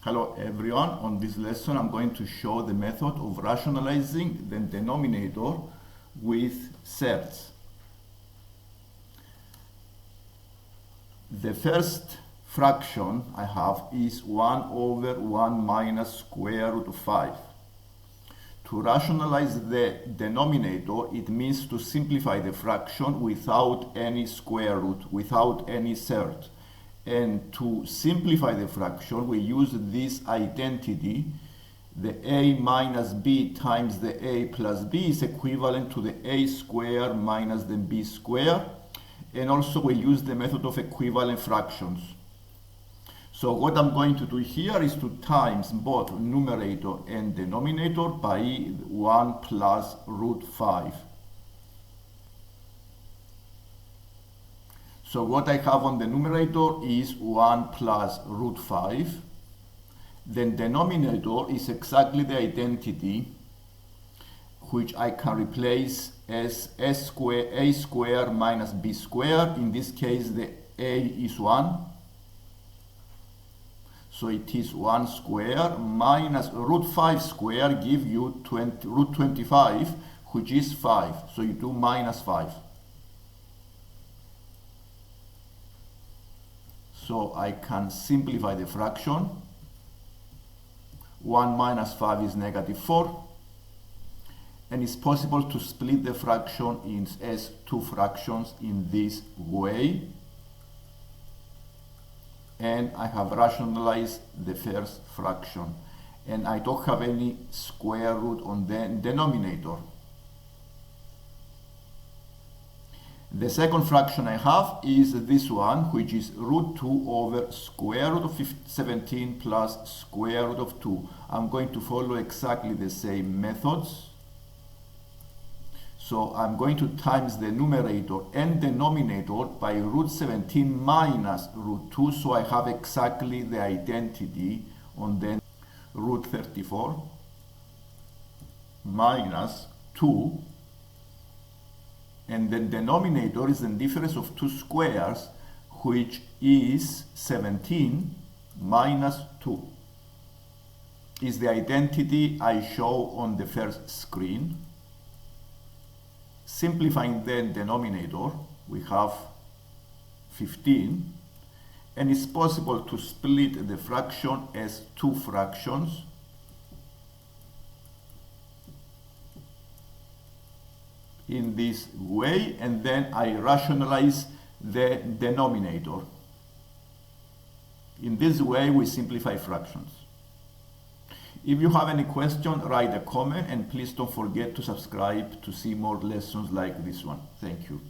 Hello everyone, on this lesson I'm going to show the method of rationalizing the denominator with surds. The first fraction I have is 1 over 1 minus square root of 5. To rationalize the denominator, it means to simplify the fraction without any square root, without any surd. And to simplify the fraction, we use this identity. The a minus b times the a plus b is equivalent to the a square minus the b square. And also we use the method of equivalent fractions. So what I'm going to do here is to times both numerator and denominator by 1 plus root 5. So what I have on the numerator is 1 plus root 5. Then denominator is exactly the identity which I can replace as a square minus b square. In this case the a is 1. So it is 1 square minus root 5 square give you root 25, which is 5. So you do minus 5. So I can simplify the fraction. 1 minus 5 is negative 4. And it's possible to split the fraction as two fractions in this way. And I have rationalized the first fraction. And I don't have any square root on the denominator. The second fraction I have is this one, which is root 2 over square root of 17 plus square root of 2. I'm going to follow exactly the same methods. So I'm going to times the numerator and denominator by root 17 minus root 2. So I have exactly the identity on the root 34 minus 2. And the denominator is the difference of two squares, which is 17 minus 2. Is the identity I show on the first screen. Simplifying the denominator, we have 15. And it's possible to split the fraction as two fractions. In this way, and then I rationalize the denominator. In this way we simplify fractions. If you have any question, write a comment, and please don't forget to subscribe to see more lessons like this one. Thank you.